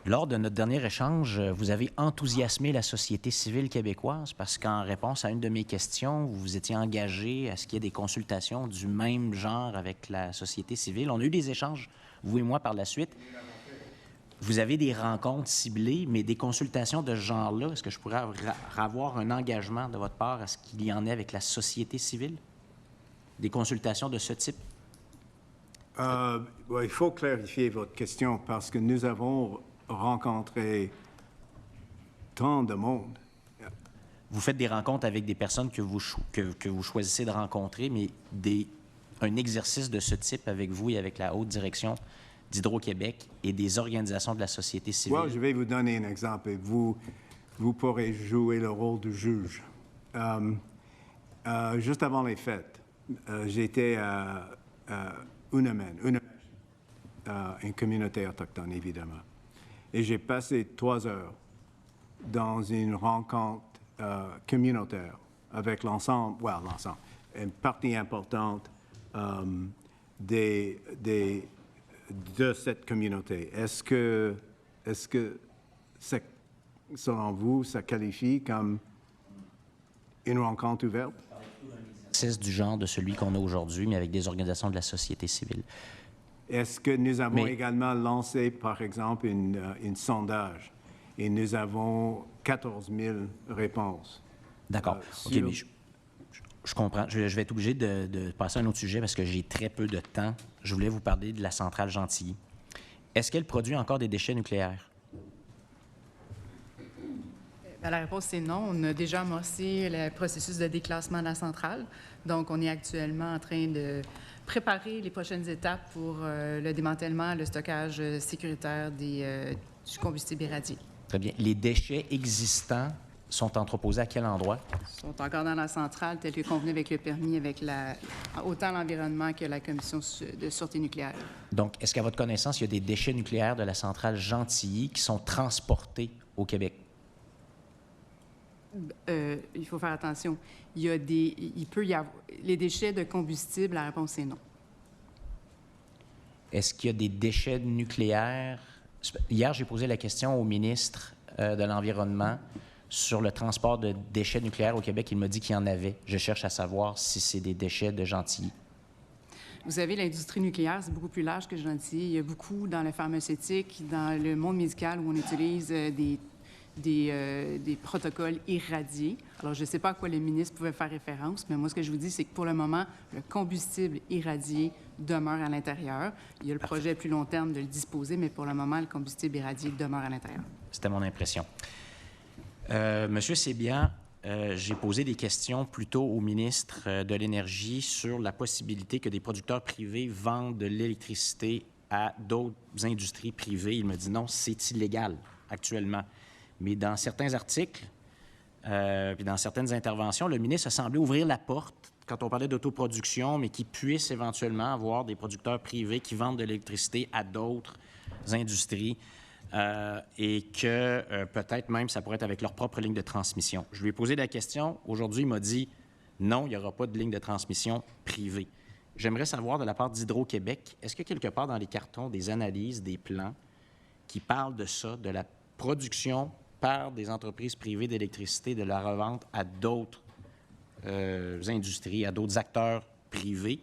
Lors de notre dernier échange, vous avez enthousiasmé la société civile québécoise parce qu'en réponse à une de mes questions, vous vous étiez engagé à ce qu'il y ait des consultations du même genre avec la société civile. On a eu des échanges, vous et moi, par la suite. Vous avez des rencontres ciblées, mais des consultations de ce genre-là, est-ce que je pourrais avoir un engagement de votre part à ce qu'il y en ait avec la société civile? Des consultations de ce type? Il faut clarifier votre question parce que nous avons rencontré tant de monde. Vous faites des rencontres avec des personnes que vous choisissez de rencontrer, mais un exercice de ce type avec vous et avec la haute direction d'Hydro-Québec et des organisations de la société civile. Je vais vous donner un exemple et vous pourrez jouer le rôle de juge. Juste avant les fêtes, j'étais à Unamen, une communauté autochtone, évidemment. Et j'ai passé 3 heures dans une rencontre communautaire avec l'ensemble, une partie importante de cette communauté. Est-ce que selon vous, ça qualifie comme une rencontre ouverte? C'est du genre de celui qu'on a aujourd'hui, mais avec des organisations de la société civile. Est-ce que nous avons également lancé, par exemple, une sondage et nous avons 14 000 réponses? D'accord. OK, mais je comprends. Je vais être obligé de passer à un autre sujet parce que j'ai très peu de temps. Je voulais vous parler de la centrale Gentilly. Est-ce qu'elle produit encore des déchets nucléaires? La réponse est non. On a déjà amorcé le processus de déclassement de la centrale. Donc, on est actuellement en train de préparer les prochaines étapes pour le démantèlement, le stockage sécuritaire du combustible irradié. Très bien. Les déchets existants sont entreposés à quel endroit? Ils sont encore dans la centrale, tel que convenu avec le permis, avec autant l'environnement que la commission de sûreté nucléaire. Donc, est-ce qu'à votre connaissance, il y a des déchets nucléaires de la centrale Gentilly qui sont transportés au Québec? Il faut faire attention. Il peut y avoir... Les déchets de combustible, la réponse est non. Est-ce qu'il y a des déchets nucléaires? Hier, j'ai posé la question au ministre de l'Environnement sur le transport de déchets nucléaires au Québec. Il m'a dit qu'il y en avait. Je cherche à savoir si c'est des déchets de Gentilly. Vous savez, l'industrie nucléaire, c'est beaucoup plus large que Gentilly. Il y a beaucoup dans le pharmaceutique, dans le monde médical où on utilise des protocoles irradiés. Alors, je ne sais pas à quoi le ministre pouvait faire référence, mais moi, ce que je vous dis, c'est que pour le moment, le combustible irradié demeure à l'intérieur. Il y a le projet à plus long terme de le disposer, mais pour le moment, le combustible irradié demeure à l'intérieur. C'était mon impression. Monsieur Sébian, j'ai posé des questions plutôt au ministre de l'Énergie sur la possibilité que des producteurs privés vendent de l'électricité à d'autres industries privées. Il me dit non, c'est illégal actuellement. Mais dans certains articles, puis dans certaines interventions, le ministre a semblé ouvrir la porte quand on parlait d'autoproduction, mais qu'il puisse éventuellement avoir des producteurs privés qui vendent de l'électricité à d'autres industries et que peut-être même ça pourrait être avec leur propre ligne de transmission. Je lui ai posé la question. Aujourd'hui, il m'a dit non, il n'y aura pas de ligne de transmission privée. J'aimerais savoir de la part d'Hydro-Québec, est-ce que quelque part dans les cartons, des analyses, des plans qui parlent de ça, de la production par des entreprises privées d'électricité, de la revente à d'autres industries, à d'autres acteurs privés.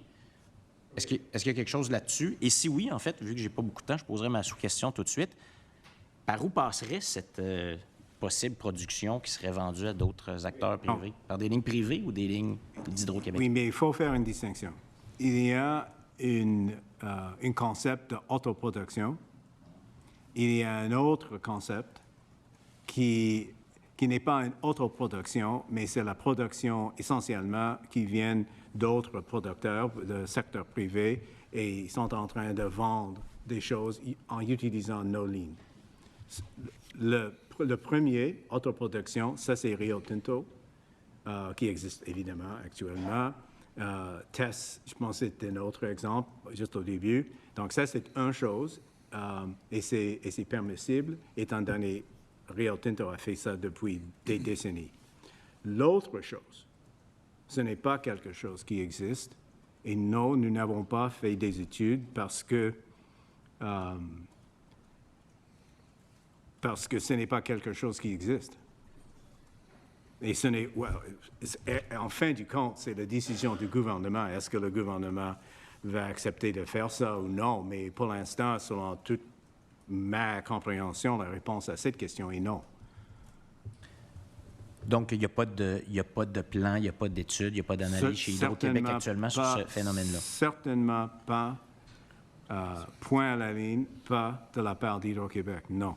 Est-ce qu'il y a quelque chose là-dessus? Et si oui, en fait, vu que j'ai pas beaucoup de temps, je poserai ma sous-question tout de suite. Par où passerait cette possible production qui serait vendue à d'autres acteurs privés? Par des lignes privées ou des lignes d'Hydro-Québec? Oui, mais il faut faire une distinction. Il y a un concept d'autoproduction. Il y a un autre concept qui n'est pas une autoproduction, mais c'est la production essentiellement qui vient d'autres producteurs de secteur privé et ils sont en train de vendre des choses en utilisant nos lignes. Le premier, autoproduction, ça c'est Rio Tinto, qui existe évidemment actuellement. TESS, je pense que c'était un autre exemple, juste au début. Donc ça c'est une chose et c'est permissible étant donné Rio Tinto a fait ça depuis des décennies. L'autre chose, ce n'est pas quelque chose qui existe. Et non, nous n'avons pas fait des études parce que parce que ce n'est pas quelque chose qui existe. Et ce n'est, en fin du compte, c'est la décision du gouvernement. Est-ce que le gouvernement va accepter de faire ça ou non? Mais pour l'instant, selon toute ma compréhension, la réponse à cette question est non. Donc, il n'y a pas de plan, il n'y a pas d'études, il n'y a pas d'analyse chez Hydro-Québec actuellement sur ce phénomène-là. Certainement pas, point à la ligne, pas de la part d'Hydro-Québec, non.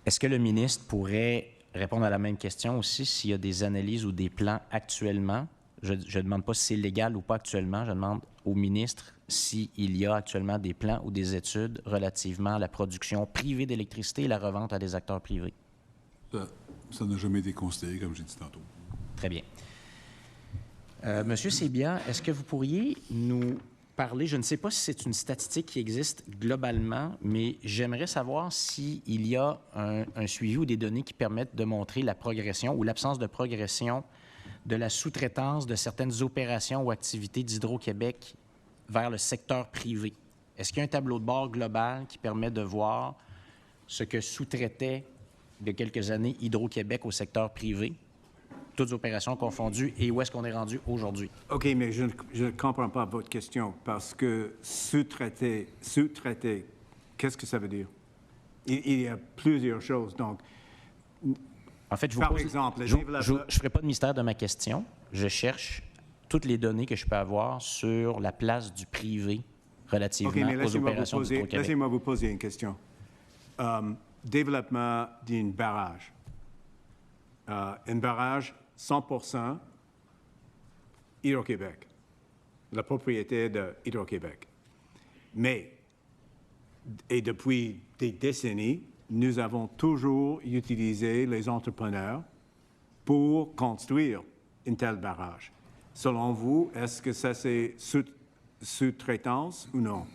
Est-ce que le ministre pourrait répondre à la même question aussi s'il y a des analyses ou des plans actuellement? Je ne demande pas si c'est légal ou pas actuellement, je demande au ministre s'il y a actuellement des plans ou des études relativement à la production privée d'électricité et la revente à des acteurs privés. Ça n'a jamais été considéré, comme j'ai dit tantôt. Très bien. Monsieur Sebia, est-ce que vous pourriez nous parler, je ne sais pas si c'est une statistique qui existe globalement, mais j'aimerais savoir s'il y a un suivi ou des données qui permettent de montrer la progression ou l'absence de progression de la sous-traitance de certaines opérations ou activités d'Hydro-Québec vers le secteur privé. Est-ce qu'il y a un tableau de bord global qui permet de voir ce que sous-traitait il y a quelques années Hydro-Québec au secteur privé, toutes opérations confondues, et où est-ce qu'on est rendu aujourd'hui? OK, mais je ne comprends pas votre question, parce que sous-traiter, qu'est-ce que ça veut dire? Il y a plusieurs choses. Donc, en fait, je vous par pose, exemple, je ne ferai pas de mystère de ma question. Je cherche toutes les données que je peux avoir sur la place du privé relativement aux opérations d'Hydro-Québec. Laissez-moi vous poser une question. Développement d'un barrage. Un barrage 100% Hydro-Québec, la propriété de Hydro-Québec. Mais, et depuis des décennies, nous avons toujours utilisé les entrepreneurs pour construire un tel barrage. Selon vous, est-ce que ça c'est sous-traitance ou non?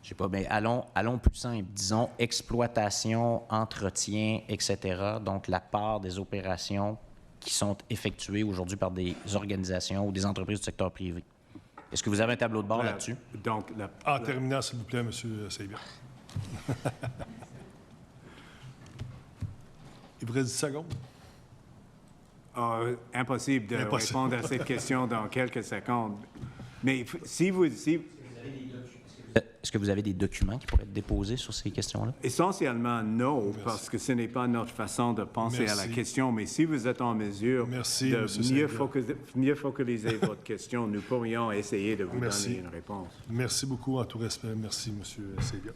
Je sais pas, mais allons plus simple. Disons exploitation, entretien, etc. Donc, la part des opérations qui sont effectuées aujourd'hui par des organisations ou des entreprises du secteur privé. Est-ce que vous avez un tableau de bord là-dessus? Donc, En terminant, s'il vous plaît, M. Sebia. Il vous reste 10 secondes. Impossible de répondre à cette question dans quelques secondes. Mais si vous... Est-ce que vous avez des documents qui pourraient être déposés sur ces questions-là? Essentiellement, non, parce que ce n'est pas notre façon de penser à la question. Mais si vous êtes en mesure de mieux focaliser votre question, nous pourrions essayer de vous donner une réponse. Merci beaucoup, en tout respect. Merci, M. Sebia.